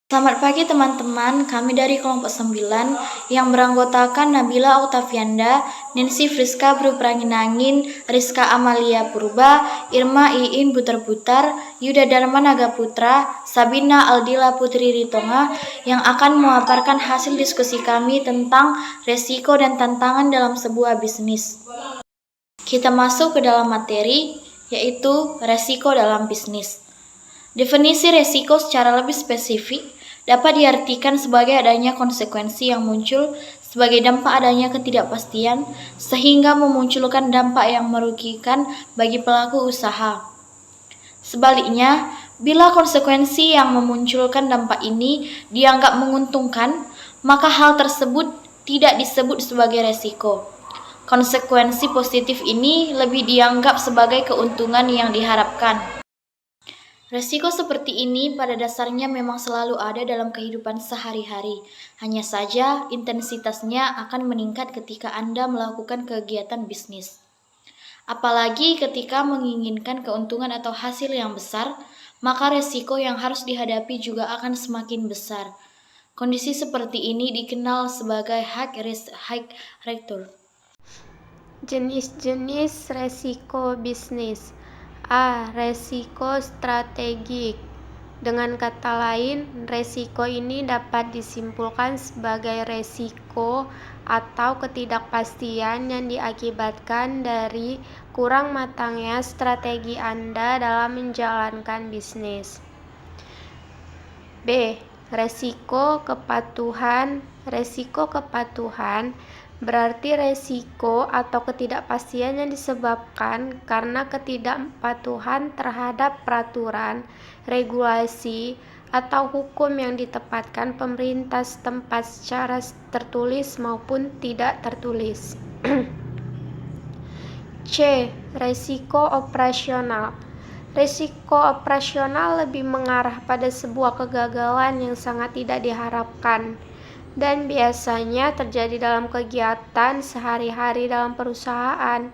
Selamat pagi teman-teman, kami dari kelompok 9 yang beranggotakan Nabila Autafianda, Nancy Friska Berperangin-angin, Rizka Amalia Purba, Irma Iin Butar-Butar, Yuda Dharma Nagaputra, Sabina Aldila Putri Ritonga yang akan memaparkan hasil diskusi kami tentang resiko dan tantangan dalam sebuah bisnis. Kita masuk ke dalam materi, yaitu resiko dalam bisnis. Definisi resiko secara lebih spesifik dapat diartikan sebagai adanya konsekuensi yang muncul sebagai dampak adanya ketidakpastian sehingga memunculkan dampak yang merugikan bagi pelaku usaha. Sebaliknya, bila konsekuensi yang memunculkan dampak ini dianggap menguntungkan, maka hal tersebut tidak disebut sebagai resiko. Konsekuensi positif ini lebih dianggap sebagai keuntungan yang diharapkan. Resiko seperti ini pada dasarnya memang selalu ada dalam kehidupan sehari-hari. Hanya saja intensitasnya akan meningkat ketika Anda melakukan kegiatan bisnis. Apalagi ketika menginginkan keuntungan atau hasil yang besar, maka resiko yang harus dihadapi juga akan semakin besar. Kondisi seperti ini dikenal sebagai high return. Jenis-jenis resiko bisnis. A. Resiko strategik. Dengan kata lain, resiko ini dapat disimpulkan sebagai resiko atau ketidakpastian yang diakibatkan dari kurang matangnya strategi Anda dalam menjalankan bisnis. B. Resiko kepatuhan. Resiko kepatuhan berarti resiko atau ketidakpastian yang disebabkan karena ketidakpatuhan terhadap peraturan, regulasi, atau hukum yang ditetapkan pemerintah setempat secara tertulis maupun tidak tertulis. C. Resiko operasional. Resiko operasional lebih mengarah pada sebuah kegagalan yang sangat tidak diharapkan dan biasanya terjadi dalam kegiatan sehari-hari dalam perusahaan.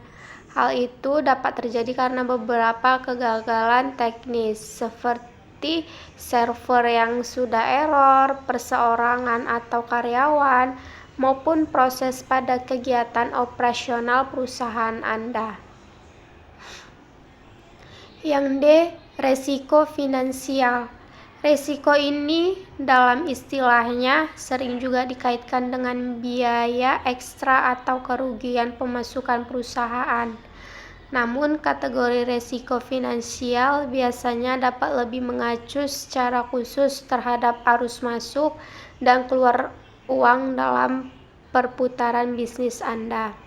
Hal itu dapat terjadi karena beberapa kegagalan teknis seperti server yang sudah error, perseorangan atau karyawan, maupun proses pada kegiatan operasional perusahaan Anda. Yang D. Resiko finansial. Resiko ini dalam istilahnya sering juga dikaitkan dengan biaya ekstra atau kerugian pemasukan perusahaan. Namun kategori resiko finansial biasanya dapat lebih mengacu secara khusus terhadap arus masuk dan keluar uang dalam perputaran bisnis Anda.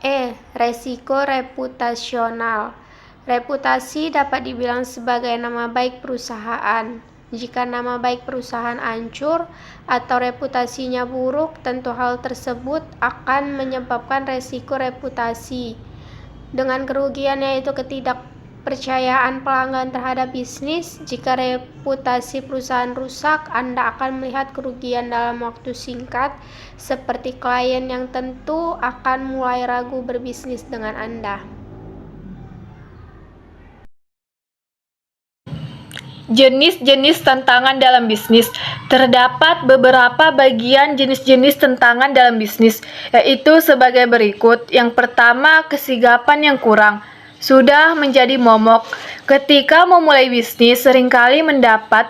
E. Resiko reputasional. Reputasi dapat dibilang sebagai nama baik perusahaan. Jika nama baik perusahaan hancur atau reputasinya buruk, tentu hal tersebut akan menyebabkan resiko reputasi. Dengan kerugian yaitu ketidakpercayaan pelanggan terhadap bisnis, jika reputasi perusahaan rusak, Anda akan melihat kerugian dalam waktu singkat, seperti klien yang tentu akan mulai ragu berbisnis dengan Anda. Jenis-jenis tantangan dalam bisnis. Terdapat beberapa bagian jenis-jenis tantangan dalam bisnis, yaitu sebagai berikut. Yang pertama, kesigapan yang kurang. Sudah menjadi momok. Ketika memulai bisnis, seringkali mendapat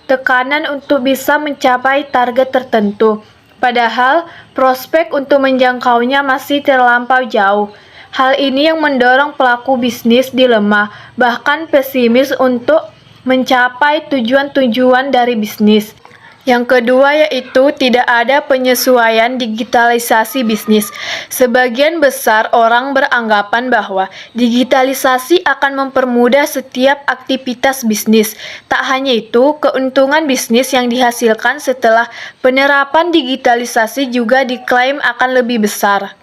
tekanan untuk bisa mencapai target tertentu. Padahal, prospek untuk menjangkaunya masih terlampau jauh. Hal ini yang mendorong pelaku bisnis dilema, bahkan pesimis untuk mencapai tujuan-tujuan dari bisnis. Yang kedua yaitu tidak ada penyesuaian digitalisasi bisnis. Sebagian besar orang beranggapan bahwa digitalisasi akan mempermudah setiap aktivitas bisnis. Tak hanya itu, keuntungan bisnis yang dihasilkan setelah penerapan digitalisasi juga diklaim akan lebih besar.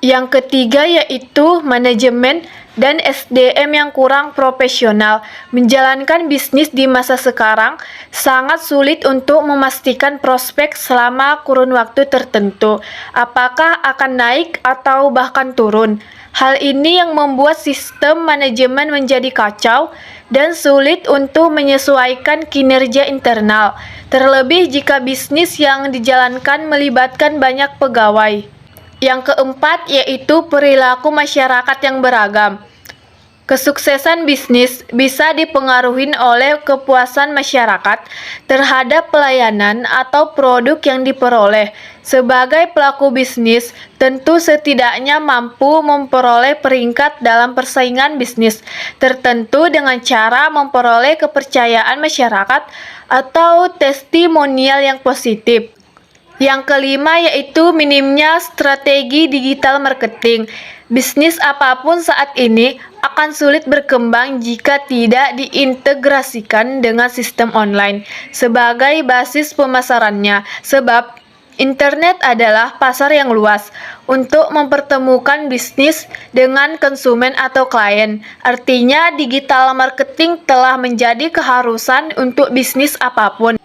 Yang ketiga yaitu manajemen dan SDM yang kurang profesional. Menjalankan bisnis di masa sekarang sangat sulit untuk memastikan prospek selama kurun waktu tertentu, apakah akan naik atau bahkan turun. Hal ini yang membuat sistem manajemen menjadi kacau dan sulit untuk menyesuaikan kinerja internal. terlebih jika bisnis yang dijalankan melibatkan banyak pegawai. Yang keempat yaitu perilaku masyarakat yang beragam. Kesuksesan bisnis bisa dipengaruhi oleh kepuasan masyarakat terhadap pelayanan atau produk yang diperoleh. Sebagai pelaku bisnis, tentu setidaknya mampu memperoleh peringkat dalam persaingan bisnis tertentu dengan cara memperoleh kepercayaan masyarakat atau testimonial yang positif. Yang kelima yaitu minimnya strategi digital marketing. Bisnis apapun saat ini akan sulit berkembang jika tidak diintegrasikan dengan sistem online sebagai basis pemasarannya, sebab internet adalah pasar yang luas untuk mempertemukan bisnis dengan konsumen atau klien. Artinya, digital marketing telah menjadi keharusan untuk bisnis apapun.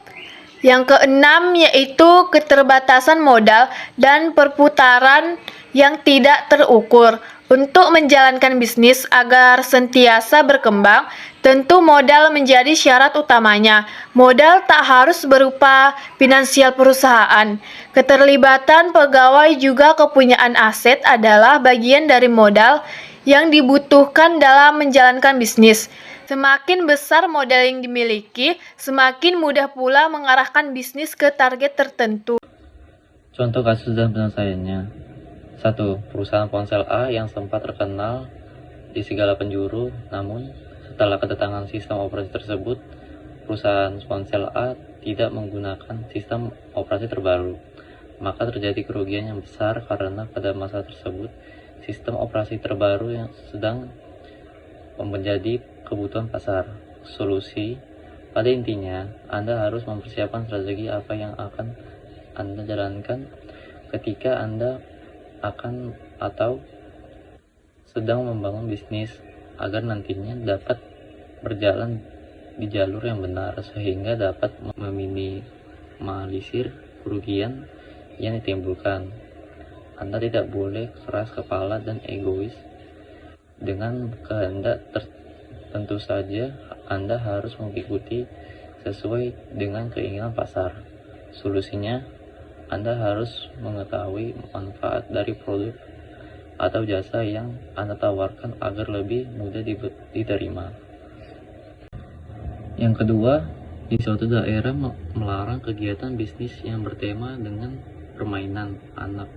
Yang keenam yaitu keterbatasan modal dan perputaran yang tidak terukur. Untuk menjalankan bisnis agar sentiasa berkembang, tentu modal menjadi syarat utamanya. Modal tak harus berupa finansial perusahaan. Keterlibatan pegawai juga kepunyaan aset adalah bagian dari modal yang dibutuhkan dalam menjalankan bisnis. Semakin besar modal yang dimiliki, semakin mudah pula mengarahkan bisnis ke target tertentu. Contoh kasus dan penyelesaiannya. 1. Perusahaan ponsel A yang sempat terkenal di segala penjuru, namun setelah kedatangan sistem operasi tersebut, perusahaan ponsel A tidak menggunakan sistem operasi terbaru. Maka terjadi kerugian yang besar karena pada masa tersebut, sistem operasi terbaru yang sedang menjadi kebutuhan pasar. Solusi, pada intinya, Anda harus mempersiapkan strategi apa yang akan Anda jalankan ketika Anda akan atau sedang membangun bisnis agar nantinya dapat berjalan di jalur yang benar sehingga dapat meminimalisir kerugian yang ditimbulkan. Anda tidak boleh keras kepala dan egois dengan kehendak tentu saja Anda harus mengikuti sesuai dengan keinginan pasar. Solusinya, Anda harus mengetahui manfaat dari produk atau jasa yang Anda tawarkan agar lebih mudah diterima. Yang kedua, di suatu daerah melarang kegiatan bisnis yang bertema dengan permainan anak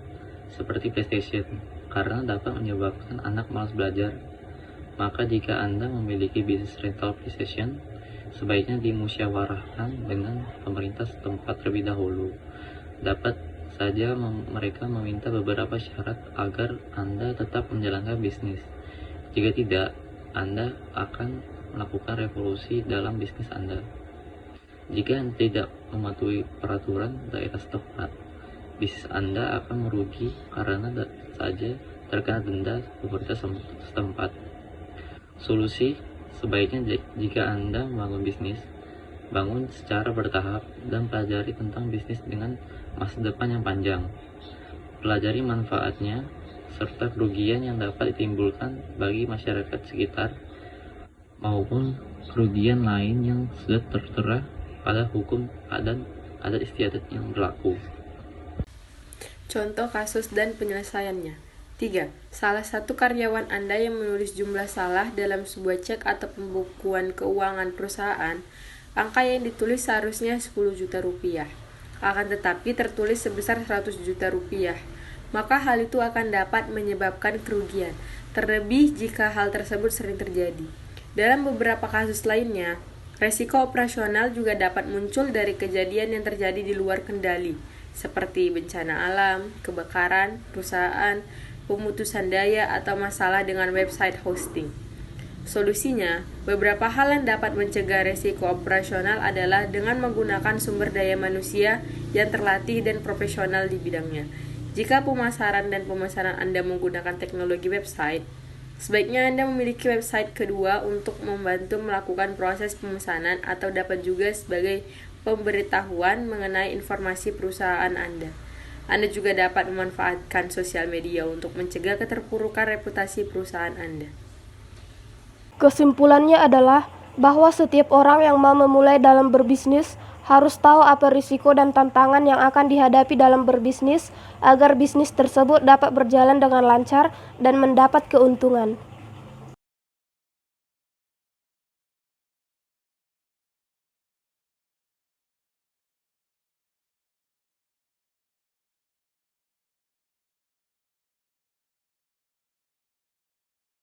seperti PlayStation karena dapat menyebabkan anak malas belajar. Maka jika Anda memiliki bisnis rental PlayStation, sebaiknya dimusyawarahkan dengan pemerintah setempat terlebih dahulu. Dapat saja mereka meminta beberapa syarat agar Anda tetap menjalankan bisnis. Jika tidak, Anda akan melakukan revolusi dalam bisnis Anda. Jika Anda tidak mematuhi peraturan daerah setempat, bisnis Anda akan merugi karena saja terkena denda pemerintah setempat. Solusi, sebaiknya jika Anda membangun bisnis, bangun secara bertahap dan pelajari tentang bisnis dengan masa depan yang panjang. Pelajari manfaatnya serta kerugian yang dapat ditimbulkan bagi masyarakat sekitar maupun kerugian lain yang sudah tertera pada hukum dan adat istiadat yang berlaku. Contoh kasus dan penyelesaiannya. 3. Salah satu karyawan Anda yang menulis jumlah salah dalam sebuah cek atau pembukuan keuangan perusahaan. Angka yang ditulis seharusnya 10 juta rupiah. Akan tetapi tertulis sebesar 100 juta rupiah. Maka hal itu akan dapat menyebabkan kerugian, terlebih jika hal tersebut sering terjadi. Dalam beberapa kasus lainnya, resiko operasional juga dapat muncul dari kejadian yang terjadi di luar kendali, seperti bencana alam, kebakaran, perusahaan, pemutusan daya, atau masalah dengan website hosting. Solusinya, beberapa hal yang dapat mencegah resiko operasional adalah dengan menggunakan sumber daya manusia yang terlatih dan profesional di bidangnya. Jika pemasaran dan pemesanan Anda menggunakan teknologi website, sebaiknya Anda memiliki website kedua untuk membantu melakukan proses pemesanan atau dapat juga sebagai pemberitahuan mengenai informasi perusahaan Anda. Anda juga dapat memanfaatkan sosial media untuk mencegah keterpurukan reputasi perusahaan Anda. Kesimpulannya adalah bahwa setiap orang yang mau memulai dalam berbisnis harus tahu apa risiko dan tantangan yang akan dihadapi dalam berbisnis agar bisnis tersebut dapat berjalan dengan lancar dan mendapat keuntungan.